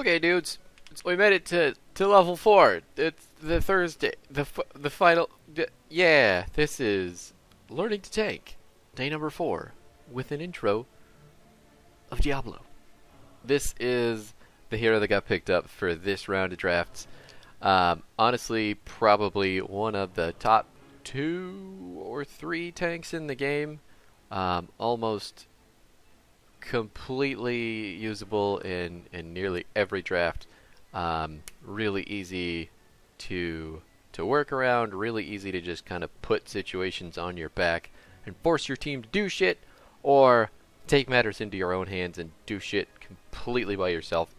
Okay, dudes, we made it to level 4. It's the Thursday, the final. Yeah, this is learning to tank, day number 4, with an intro of Diablo. This is the hero that got picked up for this round of drafts. Honestly, probably one of the top 2 or 3 tanks in the game. Almost completely usable in nearly every draft. Really easy to work around, really easy to just kind of put situations on your back and force your team to do shit, or take matters into your own hands and do shit completely by yourself.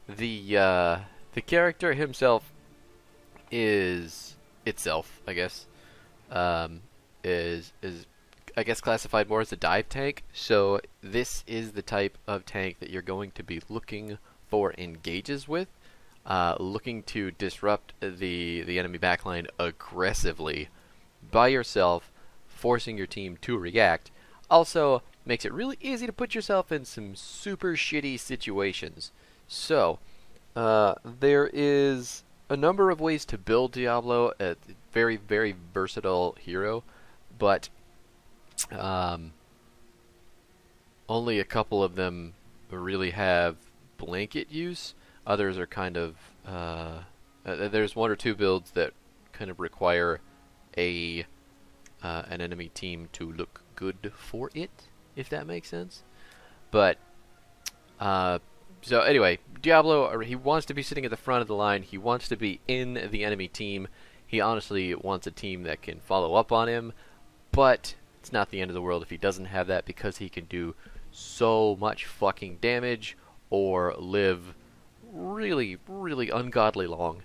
The character himself is itself, I guess. Is I guess classified more as a dive tank. So this is the type of tank that you're going to be looking for engages with, looking to disrupt the enemy backline aggressively by yourself, forcing your team to react. Also makes it really easy to put yourself in some super shitty situations. So there is a number of ways to build Diablo, a very, very versatile hero, but only a couple of them really have blanket use. Others are kind of there's 1 or 2 builds that kind of require an enemy team to look good for it, if that makes sense. But so anyway, Diablo, he wants to be sitting at the front of the line. He wants to be in the enemy team. He honestly wants a team that can follow up on him, but it's not the end of the world if he doesn't have that, because he can do so much fucking damage or live really, really ungodly long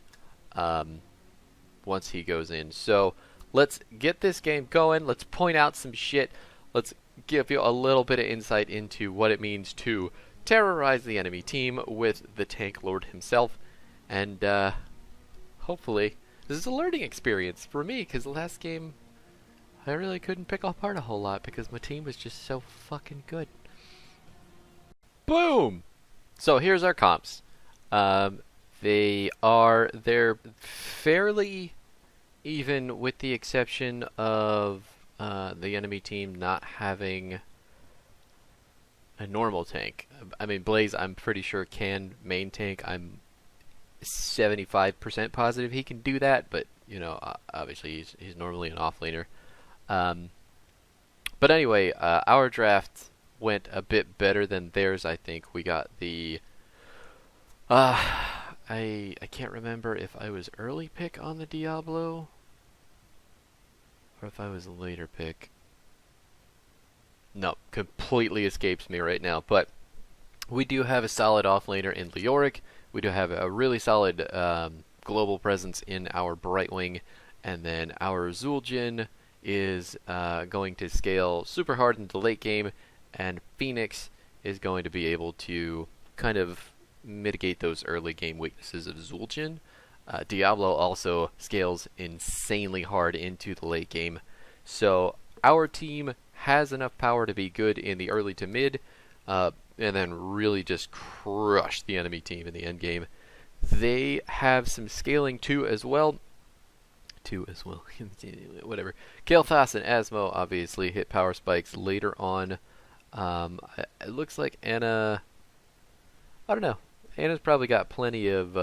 once he goes in. So let's get this game going. Let's point out some shit. Let's give you a little bit of insight into what it means to terrorize the enemy team with the Tank Lord himself. And hopefully this is a learning experience for me, because the last game I really couldn't pick apart a whole lot because my team was just so fucking good. Boom! So here's our comps. They're fairly even, with the exception of the enemy team not having a normal tank. I mean, Blaze, I'm pretty sure can main tank. I'm 75% positive he can do that, but you know, obviously he's normally an offlaner. But anyway, our draft went a bit better than theirs. I think we got the I can't remember if I was early pick on the Diablo or if I was a later pick. No, completely escapes me right now. But we do have a solid offlaner in Leoric. We do have a really solid global presence in our Brightwing, and then our Zul'jin is going to scale super hard in the late game, and Phoenix is going to be able to kind of mitigate those early game weaknesses of Zul'jin. Diablo also scales insanely hard into the late game, so our team has enough power to be good in the early to mid, and then really just crush the enemy team in the end game. They have some scaling too as well. Whatever. Kael'thas and Asmo obviously hit power spikes later on. It looks like Anna, I don't know. Anna's probably got plenty of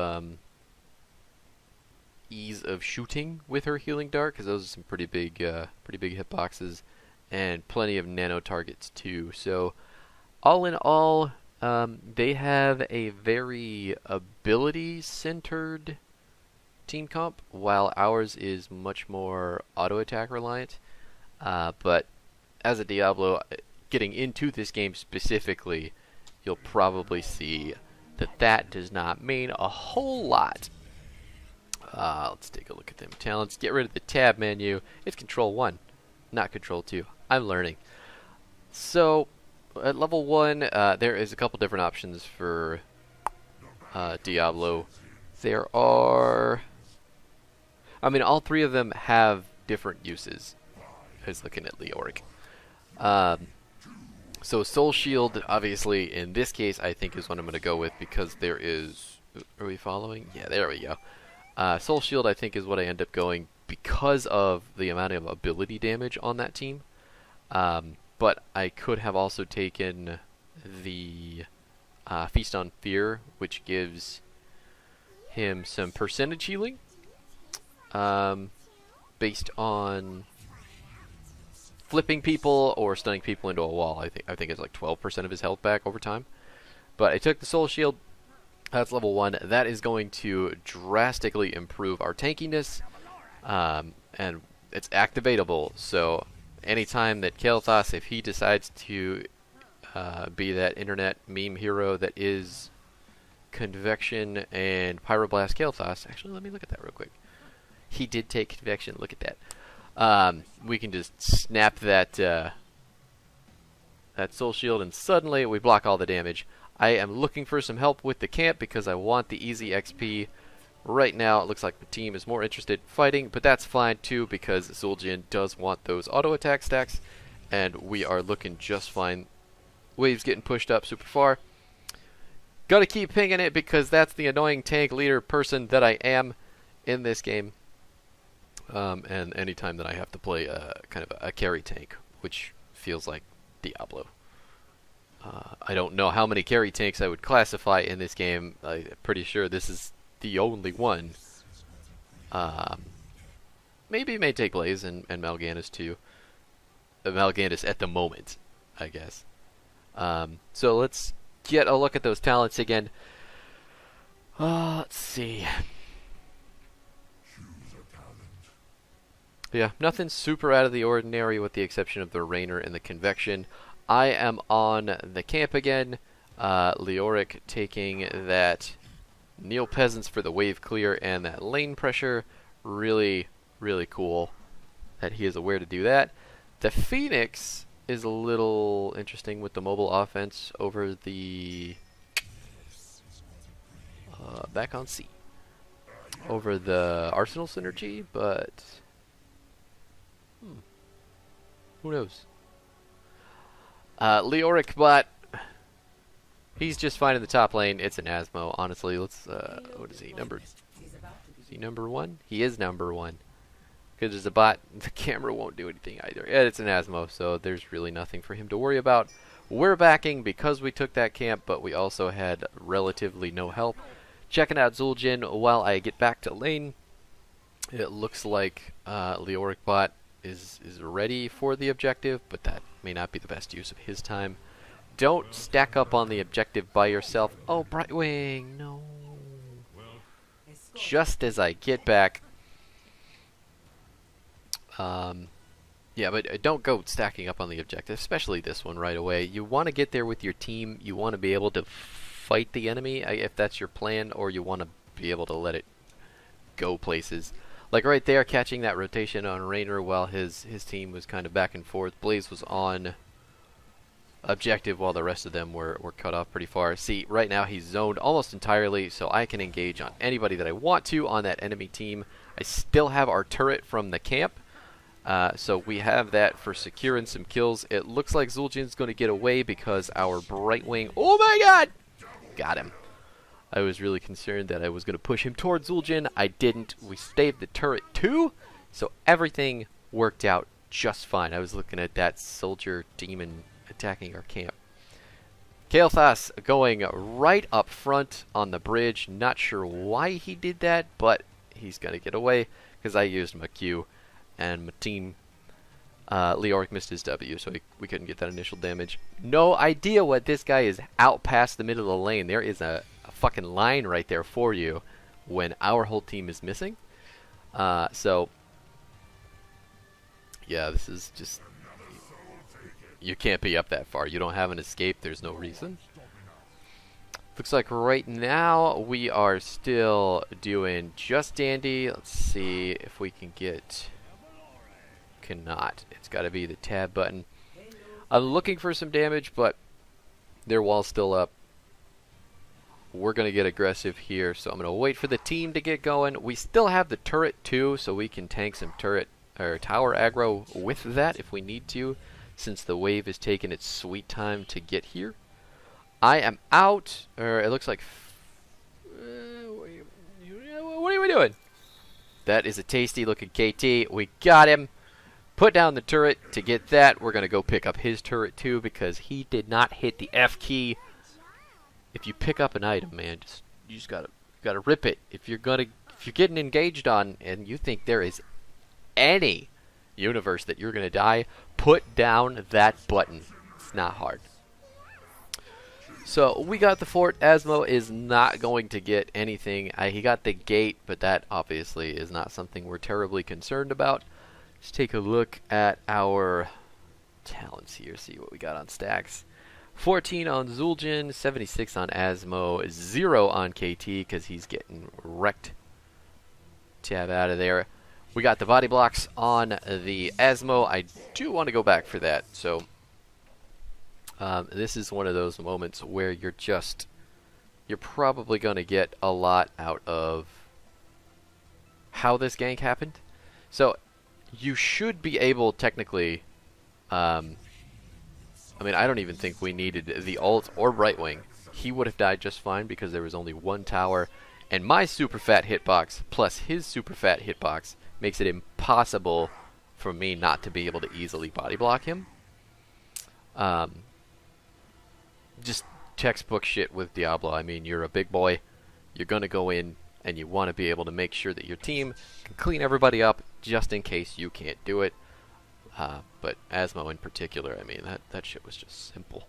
ease of shooting with her healing dart, because those are some pretty big hitboxes, and plenty of nano targets too. So all in all, they have a very ability-centered team comp, while ours is much more auto-attack reliant. But as a Diablo, getting into this game specifically, you'll probably see that does not mean a whole lot. Let's take a look at them talents. Get rid of the tab menu. It's Control 1, not Control 2. I'm learning. So at level 1, there is a couple different options for Diablo. There are, I mean, all 3 of them have different uses. I was looking at Leoric. So Soul Shield, obviously, in this case, I think is what I'm going to go with because there is... Are we following? Yeah, there we go. Soul Shield, I think, is what I end up going because of the amount of ability damage on that team. But I could have also taken the Feast on Fear, which gives him some percentage healing based on flipping people or stunning people into a wall. I think it's like 12% of his health back over time. But I took the Soul Shield. That's level 1. That is going to drastically improve our tankiness, and it's activatable. So anytime that Kael'thas, if he decides to be that internet meme hero that is Convection and Pyroblast Kael'thas. Actually, let me look at that real quick. He did take Convection. Look at that. We can just snap that that Soul Shield, and suddenly we block all the damage. I am looking for some help with the camp because I want the easy XP. Right now, it looks like the team is more interested in fighting, but that's fine too because Zul'jin does want those auto attack stacks, and we are looking just fine. Waves getting pushed up super far. Gotta keep pinging it because that's the annoying tank leader person that I am in this game. And anytime that I have to play kind of a carry tank, which feels like Diablo. I don't know how many carry tanks I would classify in this game. I'm pretty sure this is the only one. Maybe it may take Blaze and Mal'Ganis too. Mal'Ganis at the moment, I guess. So let's get a look at those talents again. Let's see. Yeah, nothing super out of the ordinary with the exception of the Rainer and the Convection. I am on the camp again. Leoric taking that Neil Peasants for the wave clear and that lane pressure. Really, really cool that he is aware to do that. The Phoenix is a little interesting with the mobile offense over the back on C. Over the Arsenal synergy, but who knows? Leoric bot, he's just fine in the top lane. It's an Asmo, honestly. Let's what is he numbered? Is he number 1? He is number 1. Because there's a bot, the camera won't do anything either. Yeah, it's an Asmo, so there's really nothing for him to worry about. We're backing because we took that camp, but we also had relatively no help. Checking out Zul'jin while I get back to lane. It looks like Leoric bot is ready for the objective, but that may not be the best use of his time. Don't stack up on the objective by yourself. Oh, Brightwing, no. Just as I get back. Yeah, but don't go stacking up on the objective, especially this one right away. You want to get there with your team. You want to be able to fight the enemy, if that's your plan, or you want to be able to let it go places. Like right there, catching that rotation on Rainer while his team was kind of back and forth. Blaze was on objective while the rest of them were cut off pretty far. See, right now he's zoned almost entirely, so I can engage on anybody that I want to on that enemy team. I still have our turret from the camp, so we have that for securing some kills. It looks like Zul'jin's going to get away because our Brightwing... Oh my god! Got him. I was really concerned that I was going to push him towards Zul'jin. I didn't. We saved the turret too, so everything worked out just fine. I was looking at that soldier demon attacking our camp. Kael'thas going right up front on the bridge. Not sure why he did that, but he's going to get away because I used my Q and my team. Leoric missed his W, so we couldn't get that initial damage. No idea what this guy is out past the middle of the lane. There is a fucking line right there for you when our whole team is missing. So, yeah, this is just... You can't be up that far. You don't have an escape. There's no reason. Looks like right now we are still doing just dandy. Let's see if we can get... Cannot. It's got to be the tab button. I'm looking for some damage, but their wall's still up. We're going to get aggressive here, so I'm going to wait for the team to get going. We still have the turret too, so we can tank some turret or tower aggro with that if we need to. since the wave is taking its sweet time to get here. I am out, or it looks like... what are we doing? That is a tasty looking KT. We got him. Put down the turret to get that. We're going to go pick up his turret too because he did not hit the F key. If you pick up an item, man, you just gotta rip it. If you're getting engaged on and you think there is any universe that you're going to die, put down that button. It's not hard. So we got the fort. Asmo is not going to get anything. He got the gate, but that obviously is not something we're terribly concerned about. Let's take a look at our talents here, see what we got on stacks. 14 on Zul'jin, 76 on Asmo, 0 on KT because he's getting wrecked. Tab out of there. We got the body blocks on the Asmo. I do want to go back for that. So this is one of those moments where you're probably going to get a lot out of how this gank happened. So you should be able, technically, I mean, I don't even think we needed the ult or right wing. He would have died just fine because there was only one tower. And my super fat hitbox plus his super fat hitbox makes it impossible for me not to be able to easily body block him. Just textbook shit with Diablo. I mean, you're a big boy. You're going to go in and you want to be able to make sure that your team can clean everybody up just in case you can't do it. But Asmo in particular, I mean, that shit was just simple.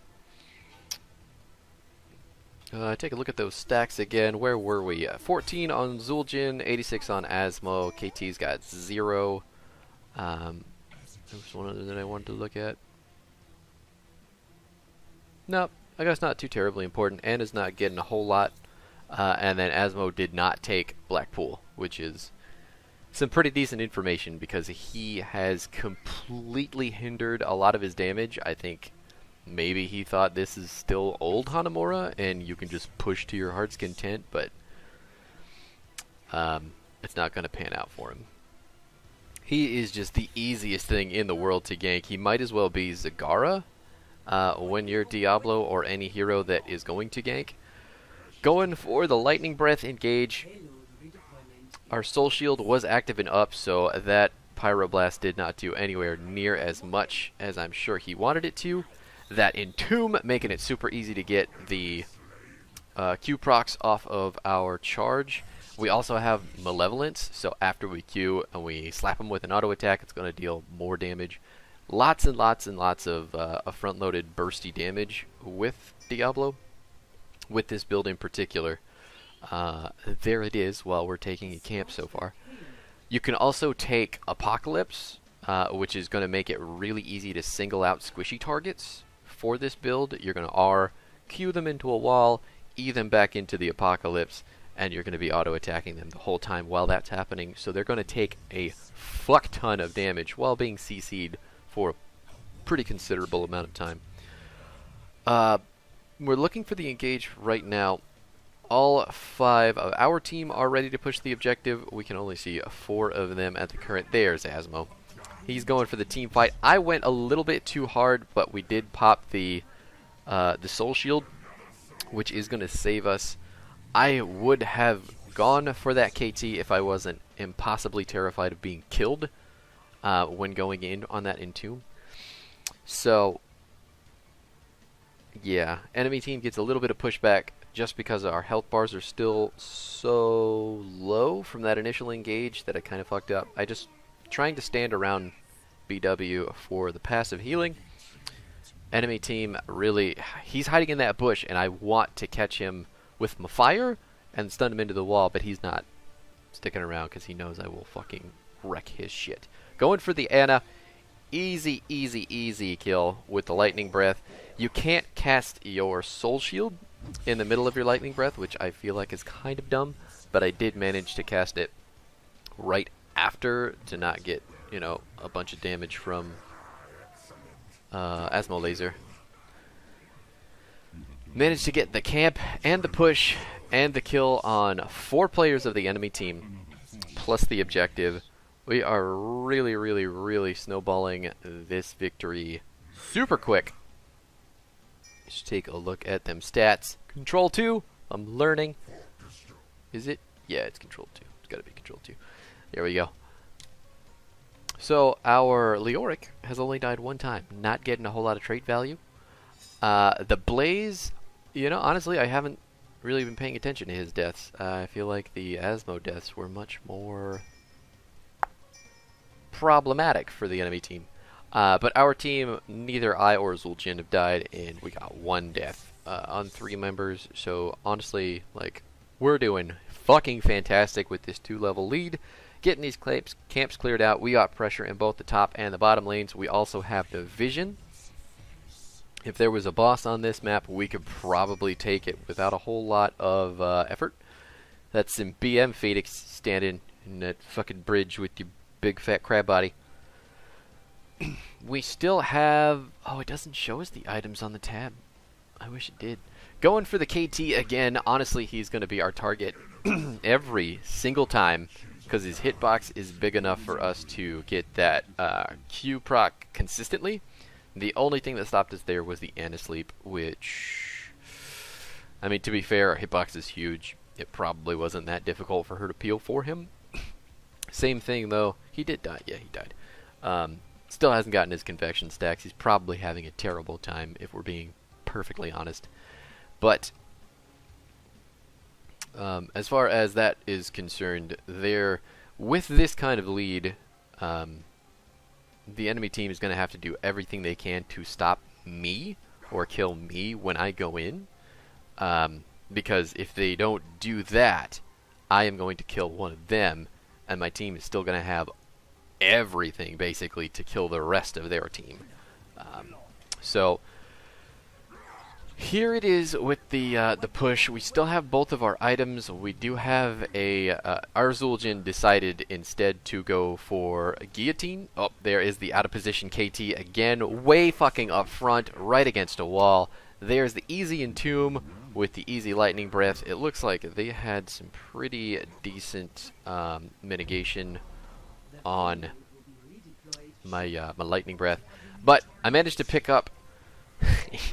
Take a look at those stacks again. Where were we? 14 on Zul'jin, 86 on Asmo. KT's got 0. There was one other that I wanted to look at. Nope, I guess not too terribly important. Anna's not getting a whole lot. And then Asmo did not take Blackpool, which is some pretty decent information because he has completely hindered a lot of his damage. I think maybe he thought this is still old Hanamura and you can just push to your heart's content, but it's not going to pan out for him. He is just the easiest thing in the world to gank. He might as well be Zagara when you're Diablo or any hero that is going to gank. Going for the Lightning Breath engage. Our Soul Shield was active and up, so that Pyroblast did not do anywhere near as much as I'm sure he wanted it to. That Entomb, making it super easy to get the Q procs off of our charge. We also have Malevolence, so after we Q and we slap him with an auto attack, it's going to deal more damage. Lots and lots and lots of front-loaded bursty damage with Diablo, with this build in particular. There it is while we're taking a camp so far. You can also take Apocalypse, which is going to make it really easy to single out squishy targets for this build. You're going to R, Q them into a wall, E them back into the Apocalypse, and you're going to be auto-attacking them the whole time while that's happening. So they're going to take a fuck ton of damage while being CC'd for a pretty considerable amount of time. We're looking for the engage right now. All 5 of our team are ready to push the objective. We can only see 4 of them at the current. There's Asmo. He's going for the team fight. I went a little bit too hard, but we did pop the Soul Shield, which is going to save us. I would have gone for that KT if I wasn't impossibly terrified of being killed when going in on that Entomb. So, yeah, enemy team gets a little bit of pushback just because our health bars are still so low from that initial engage that I kind of fucked up. I just trying to stand around BW for the passive healing. Enemy team really, he's hiding in that bush and I want to catch him with my fire and stun him into the wall, but he's not sticking around because he knows I will fucking wreck his shit. Going for the Anna. Easy, easy, easy kill with the Lightning Breath. You can't cast your Soul Shield in the middle of your Lightning Breath, which I feel like is kind of dumb, but I did manage to cast it right after to not get, you know, a bunch of damage from Asmo Laser. Managed to get the camp and the push and the kill on 4 players of the enemy team, plus the objective. We are really, really, really snowballing this victory super quick. Let's take a look at them stats. Control 2. I'm learning. Is it? Yeah, it's Control 2. It's got to be Control 2. There we go. So our Leoric has only died one time. Not getting a whole lot of trait value. The Blaze, you know, honestly, I haven't really been paying attention to his deaths. I feel like the Asmo deaths were much more problematic for the enemy team. But our team, neither I or Zul'jin have died, and we got one death on 3 members. So honestly, like, we're doing fucking fantastic with this 2-level lead. Getting these camps cleared out. We got pressure in both the top and the bottom lanes. We also have the vision. If there was a boss on this map, we could probably take it without a whole lot of effort. That's some BM Phoenix standing in that fucking bridge with your big fat crab body. We still have... Oh, it doesn't show us the items on the tab. I wish it did. Going for the KT again. Honestly, he's going to be our target every single time, because his hitbox is big enough for us to get that Q proc consistently. The only thing that stopped us there was the Anti-Sleep, which... I mean, to be fair, our hitbox is huge. It probably wasn't that difficult for her to peel for him. Same thing, though. He did die. Yeah, he died. Still hasn't gotten his convection stacks. He's probably having a terrible time, if we're being perfectly honest. But as far as that is concerned, with this kind of lead, the enemy team is going to have to do everything they can to stop me or kill me when I go in. Because if they don't do that, I am going to kill one of them, and my team is still going to have everything, basically, to kill the rest of their team. So here it is with the push. We still have both of our items. We do have our Zul'jin decided instead to go for a guillotine. Oh, there is the out of position KT again, way fucking up front, right against a wall. There's the easy entomb with the easy lightning breath. It looks like they had some pretty decent mitigation on my my lightning breath, but I managed to pick up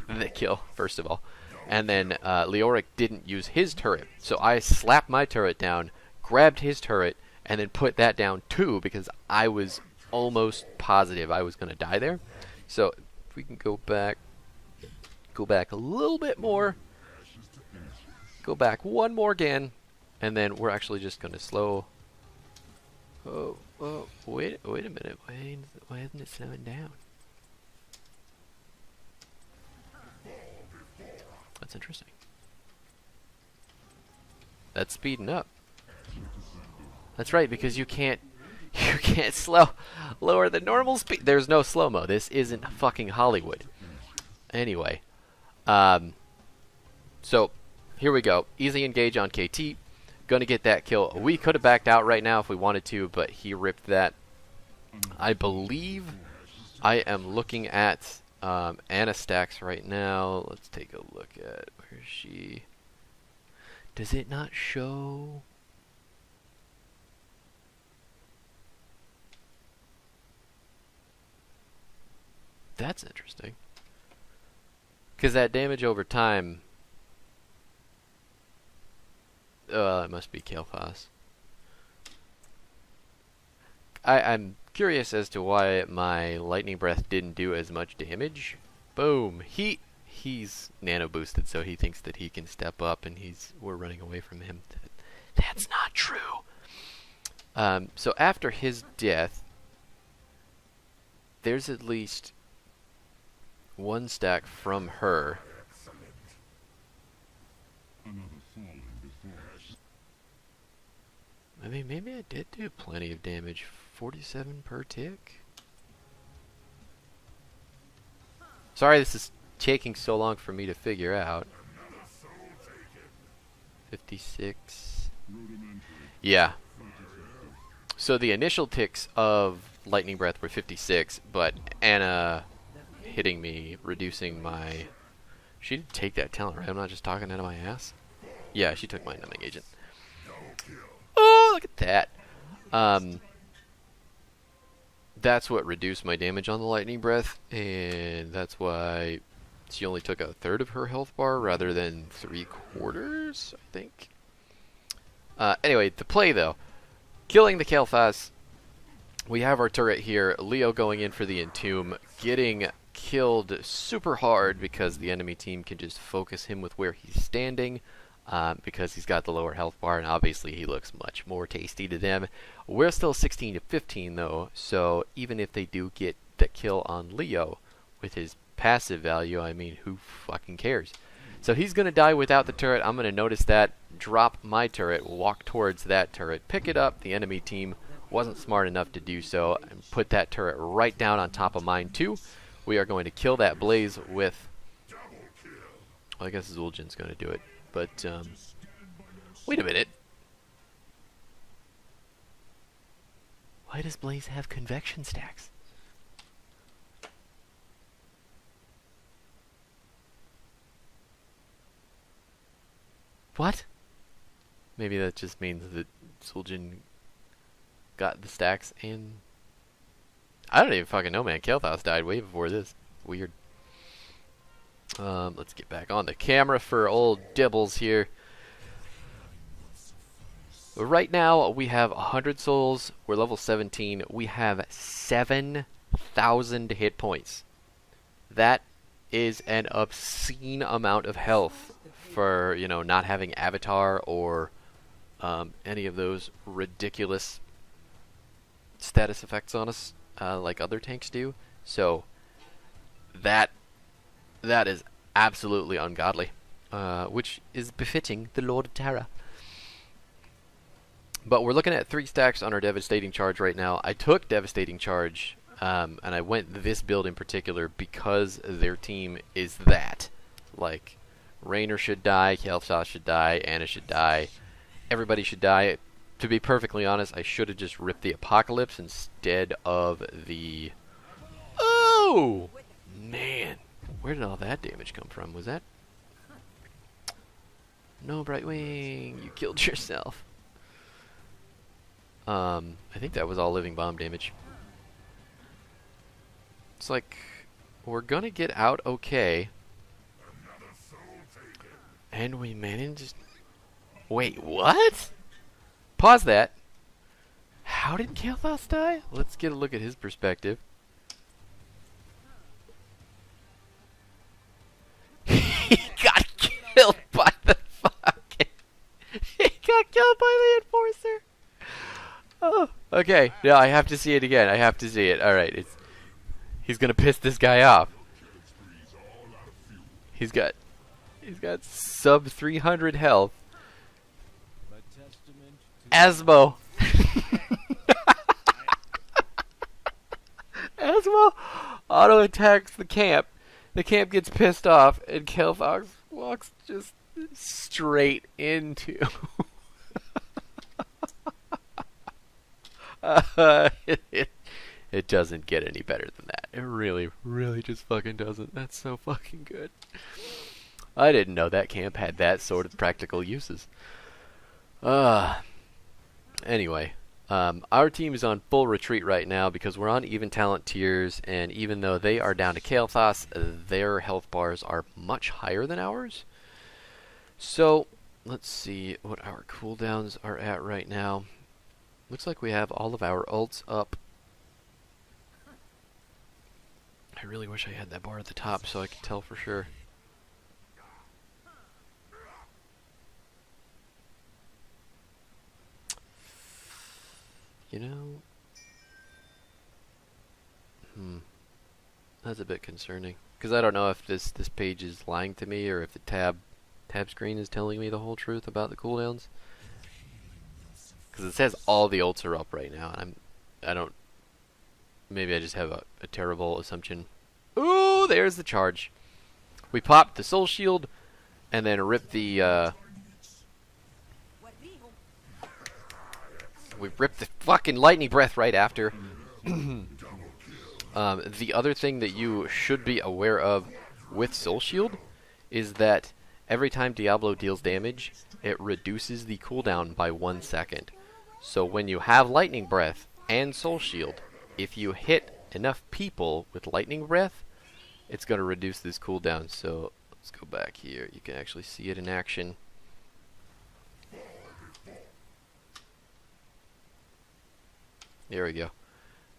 the kill first of all, and then Leoric didn't use his turret, so I slapped my turret down, grabbed his turret, and then put that down too, because I was almost positive I was going to die there. So if we can go back a little bit more, go back one more again, and then we're actually just going to slow. Oh, wait a minute. Why isn't it slowing down? That's interesting. That's speeding up. That's right, because you can't lower the normal speed. There's no slow-mo. This isn't fucking Hollywood. Anyway, so here we go. Easy engage on KT. Gonna get that kill. We could have backed out right now if we wanted to, but he ripped that. I believe I am looking at Anna stacks right now. Let's take a look at where is she. Does it not show? That's interesting. Because that damage over time... it must be Kalphas. I'm curious as to why my lightning breath didn't do as much damage. Boom. He's nano boosted, so he thinks that he can step up, and we're running away from him. That's not true. So after his death, there's at least one stack from her. I mean, maybe I did do plenty of damage. 47 per tick? Sorry this is taking so long for me to figure out. 56. Yeah. So the initial ticks of lightning breath were 56, but Anna hitting me, reducing my... She did take that talent, right? I'm not just talking out of my ass? Yeah, she took my numbing agent. Oh, look at that. that's what reduced my damage on the lightning breath, and that's why she only took a third of her health bar rather than 3/4, I think. Anyway, the play though, killing the Kael'thas. We have our turret here. Leo going in for the entomb, getting killed super hard because the enemy team can just focus him with where he's standing. Because he's got the lower health bar, and obviously he looks much more tasty to them. We're still 16 to 15 though, so even if they do get the kill on Leo with his passive value, I mean, who fucking cares? So he's going to die without the turret. I'm going to notice that, drop my turret, walk towards that turret, pick it up. The enemy team wasn't smart enough to do so, and put that turret right down on top of mine too. We are going to kill that blaze with... well, I guess Zul'jin's going to do it. But, wait a minute. Why does Blaze have convection stacks? What? Maybe that just means that Zul'jin got the stacks and... I don't even fucking know, man. Kael'thas died way before this. Weird. Let's get back on the camera for old Dibbles here. Right now, we have 100 souls. We're level 17. We have 7,000 hit points. That is an obscene amount of health for, you know, not having Avatar or any of those ridiculous status effects on us like other tanks do. So, that is absolutely ungodly, which is befitting the Lord of Terra. But we're looking at 3 stacks on our Devastating Charge right now. I took Devastating Charge, and I went this build in particular because their team is that. Like, Raynor should die, Kael'thas should die, Anna should die, everybody should die. To be perfectly honest, I should have just ripped the Apocalypse instead of the... Oh! Man! Where did all that damage come from? Was that... No, Brightwing, you killed yourself. I think that was all living bomb damage. It's like, we're gonna get out okay. And we managed... Wait, what? Pause that. How did Kael'thas die? Let's get a look at his perspective. He got killed by the fucking... He got killed by the Enforcer. Oh, okay. No, I have to see it again. I have to see it. Alright, he's gonna piss this guy off. He's got sub 300 health. Asmo. Asmo auto attacks the camp. The camp gets pissed off, and Kael'thas walks just straight into. It doesn't get any better than that. It really, really just fucking doesn't. That's so fucking good. I didn't know that camp had that sort of practical uses. Anyway, our team is on full retreat right now because we're on even talent tiers, and even though they are down to Kael'thas, their health bars are much higher than ours. So, let's see what our cooldowns are at right now. Looks like we have all of our ults up. I really wish I had that bar at the top so I could tell for sure. You know, that's a bit concerning because I don't know if this page is lying to me or if the tab screen is telling me the whole truth about the cooldowns. Because it says all the ults are up right now, and I don't. Maybe I just have a terrible assumption. Ooh, there's the charge. We popped the soul shield, and then ripped the. We ripped the fucking lightning breath right after. The other thing that you should be aware of with soul shield is that every time Diablo deals damage, it reduces the cooldown by 1 second. So when you have lightning breath and soul shield, if you hit enough people with lightning breath, it's going to reduce this cooldown. So let's go back here. You can actually see it in action. There we go.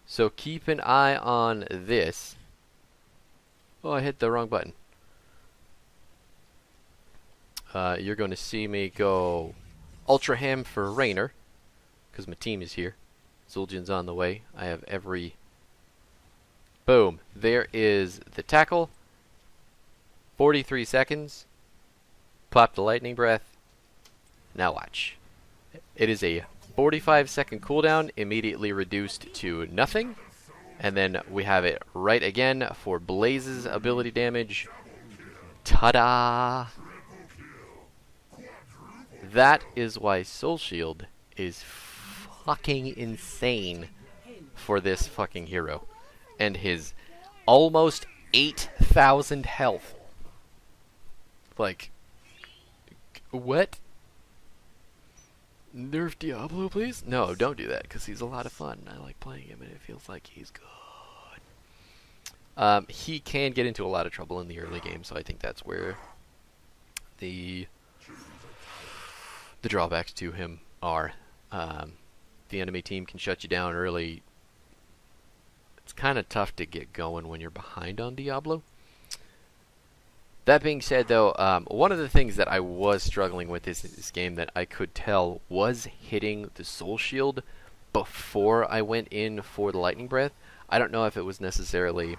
So keep an eye on this. Oh, I hit the wrong button. You're going to see me go Ultra Ham for Rainer, because my team is here. Zul'jin's on the way. I have every... Boom. There is the tackle. 43 seconds. Pop the lightning breath. Now watch. It is a 45-second cooldown, immediately reduced to nothing. And then we have it right again for Blaze's ability damage. Ta-da! That is why Soul Shield is fucking insane for this fucking hero. And his almost 8,000 health. Like, what? Nerf Diablo, please? No, don't do that, because he's a lot of fun. I like playing him, and it feels like he's good. He can get into a lot of trouble in the early game, so I think that's where the drawbacks to him are. The enemy team can shut you down early. It's kind of tough to get going when you're behind on Diablo. That being said, though, one of the things that I was struggling with this game that I could tell was hitting the Soul Shield before I went in for the Lightning Breath. I don't know if it was necessarily...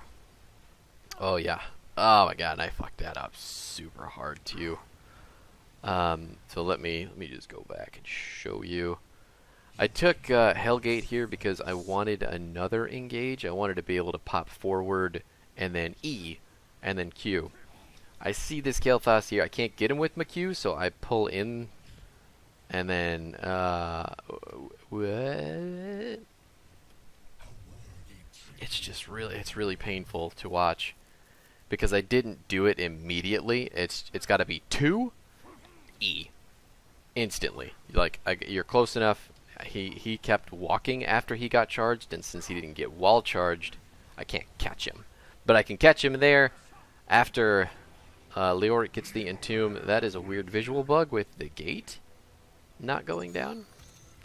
Oh, yeah. Oh, my God, and I fucked that up super hard, too. So let me just go back and show you. I took Hellgate here because I wanted another engage. I wanted to be able to pop forward and then E and then Q. I see this Kael'thas here. I can't get him with my Q, so I pull in and then what? It's really painful to watch because I didn't do it immediately. It's got to be 2 E instantly. Like you're close enough. He kept walking after he got charged, and since he didn't get wall charged, I can't catch him. But I can catch him there after Leoric gets the Entomb. That is a weird visual bug with the gate not going down.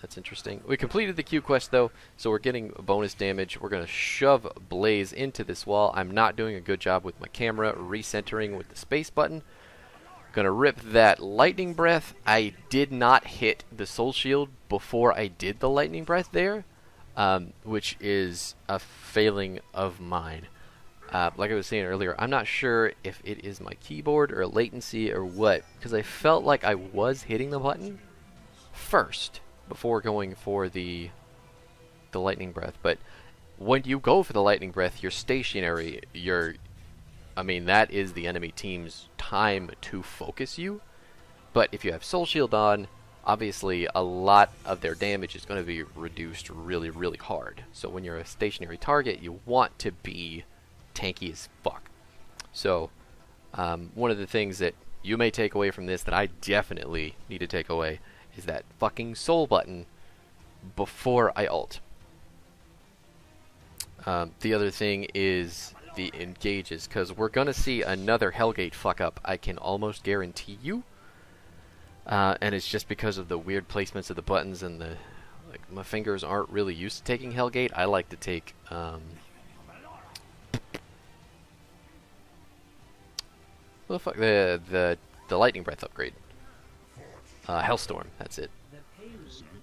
That's interesting. We completed the Q quest, though, so we're getting bonus damage. We're going to shove Blaze into this wall. I'm not doing a good job with my camera recentering with the space button. Gonna rip that lightning breath. I did not hit the soul shield before I did the lightning breath there, which is a failing of mine. Like I was saying earlier, I'm not sure if it is my keyboard or latency or what, because I felt like I was hitting the button first before going for the lightning breath. But when you go for the lightning breath, you're stationary. I mean, that is the enemy team's time to focus you. But if you have Soul Shield on, obviously a lot of their damage is going to be reduced really, really hard. So when you're a stationary target, you want to be tanky as fuck. So one of the things that you may take away from this that I definitely need to take away is that fucking soul button before I ult. The other thing is the engages, because we're going to see another Hellgate fuck up, I can almost guarantee you. And it's just because of the weird placements of the buttons and my fingers aren't really used to taking Hellgate. I like to take the lightning breath upgrade. Hellstorm, that's it.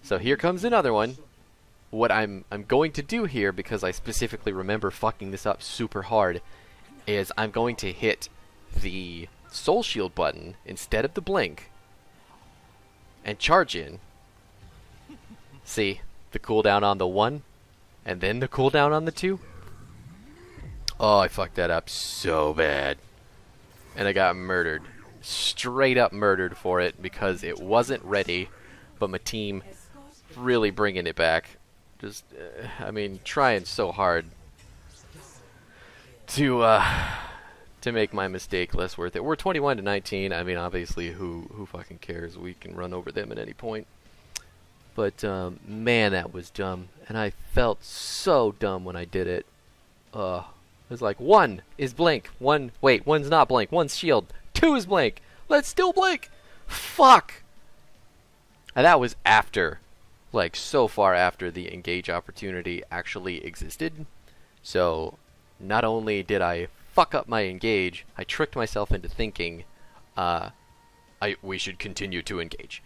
So here comes another one. What I'm going to do here, because I specifically remember fucking this up super hard, is I'm going to hit the Soul Shield button instead of the blink and charge in. See, the cooldown on the 1 and then the cooldown on the 2. Oh, I fucked that up so bad. And I got murdered. Straight up murdered for it because it wasn't ready, but my team really bringing it back. Just, I mean, trying so hard to make my mistake less worth it. We're 21-19. I mean, obviously, who fucking cares? We can run over them at any point. But man, that was dumb, and I felt so dumb when I did it. It was like, 1 is blink, 1, wait, 1's not blink, 1's shield, 2 is blink, let's still blink! Fuck! And that was after, like, so far after the engage opportunity actually existed. So, not only did I fuck up my engage, I tricked myself into thinking, we should continue to engage.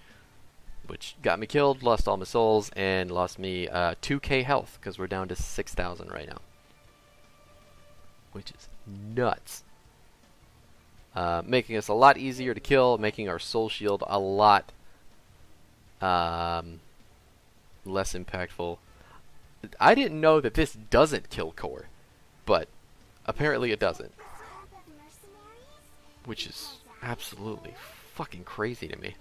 Which got me killed, lost all my souls, and lost me 2k health, because we're down to 6,000 right now. Which is nuts. Making us a lot easier to kill, making our soul shield a lot less impactful. I didn't know that this doesn't kill core, but apparently it doesn't. Which is absolutely fucking crazy to me.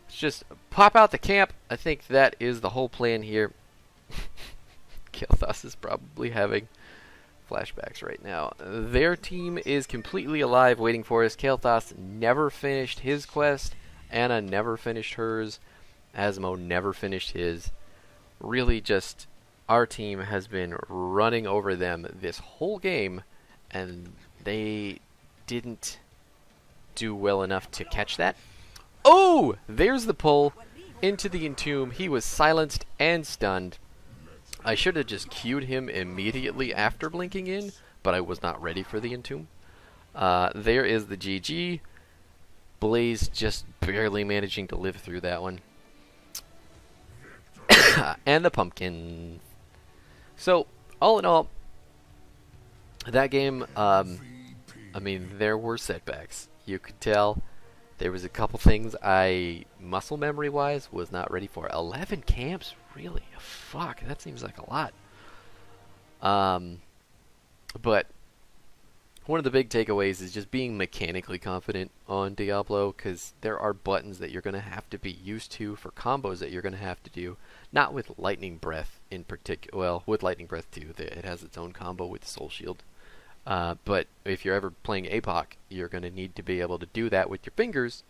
Let's just pop out the camp. I think that is the whole plan here. Kael'thas is probably having flashbacks right now. Their team is completely alive waiting for us. Kael'thas never finished his quest. Anna never finished hers. Asmo never finished his. Really just, our team has been running over them this whole game, and they didn't do well enough to catch that. Oh! There's the pull into the entomb. He was silenced and stunned. I should have just queued him immediately after blinking in, but I was not ready for the entomb. There is the GG. Blaze just barely managing to live through that one. And the pumpkin. So, all in all, that game, I mean, there were setbacks. You could tell. There was a couple things I, muscle memory-wise, was not ready for. 11 camps? Really? Fuck, that seems like a lot. But one of the big takeaways is just being mechanically confident on Diablo, because there are buttons that you're going to have to be used to for combos that you're going to have to do. Not with Lightning Breath in particular. Well, with Lightning Breath too. It has its own combo with Soul Shield. But if you're ever playing APOC, you're going to need to be able to do that with your fingers.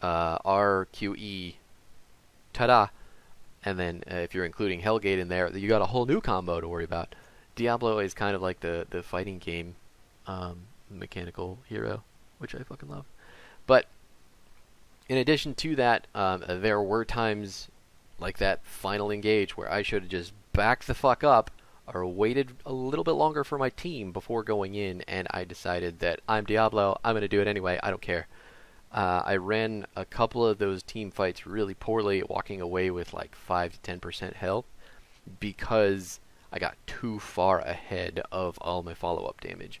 RQE, ta-da. And then if you're including Hellgate in there, you got a whole new combo to worry about. Diablo is kind of like the fighting game mechanical hero, which I fucking love. But in addition to that, there were times like that final engage where I should have just backed the fuck up or waited a little bit longer for my team before going in, and I decided that I'm Diablo, I'm going to do it anyway, I don't care. I ran a couple of those team fights really poorly, walking away with like 5 to 10% health, because I got too far ahead of all my follow-up damage.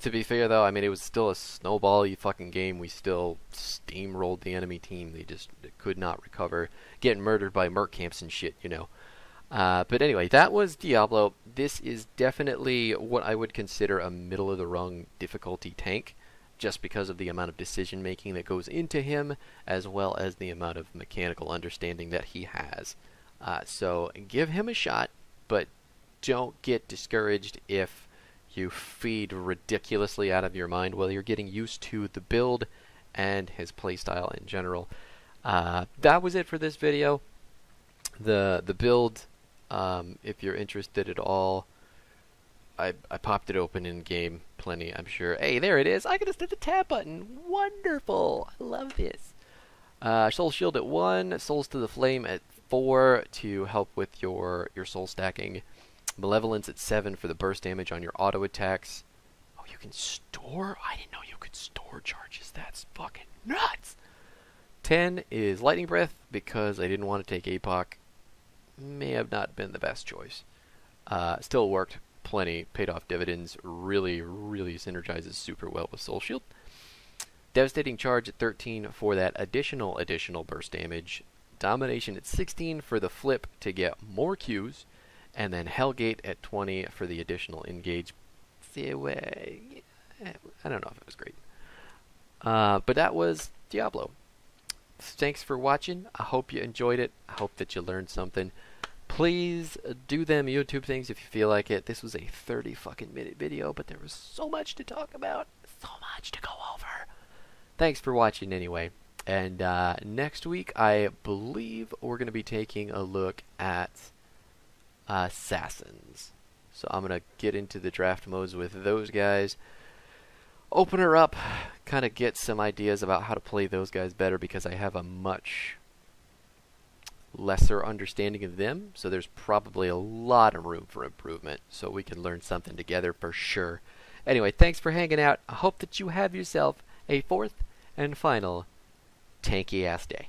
To be fair though, I mean, it was still a snowball-y fucking game. We still steamrolled the enemy team. They just could not recover, getting murdered by merc camps and shit, you know. But anyway, that was Diablo. This is definitely what I would consider a middle-of-the-rung difficulty tank, just because of the amount of decision-making that goes into him, as well as the amount of mechanical understanding that he has. So give him a shot, but don't get discouraged if you feed ridiculously out of your mind while you're getting used to the build and his playstyle in general. That was it for this video. The build, if you're interested at all, I popped it open in game plenty, I'm sure. Hey, there it is. I can just hit the tab button. Wonderful. I love this. Soul Shield at 1, Souls to the Flame at 4 to help with your soul stacking. Malevolence at 7 for the burst damage on your auto attacks. Oh, you can store? I didn't know you could store charges. That's fucking nuts. 10 is Lightning Breath, because I didn't want to take APOC. May have not been the best choice. Still worked plenty, paid off dividends, really, really synergizes super well with Soul Shield. Devastating Charge at 13 for that additional burst damage. Domination at 16 for the flip to get more Qs. And then Hellgate at 20 for the additional engage. I don't know if it was great. But that was Diablo. Thanks for watching. I hope you enjoyed it. I hope that you learned something. Please do them YouTube things if you feel like it. This was a 30 fucking minute video, but there was so much to talk about. So much to go over. Thanks for watching anyway. And next week, I believe we're going to be taking a look at assassins. So I'm going to get into the draft modes with those guys, open her up, kind of get some ideas about how to play those guys better because I have a much lesser understanding of them. So there's probably a lot of room for improvement. So we can learn something together for sure. Anyway, thanks for hanging out. I hope that you have yourself a fourth and final tanky ass day.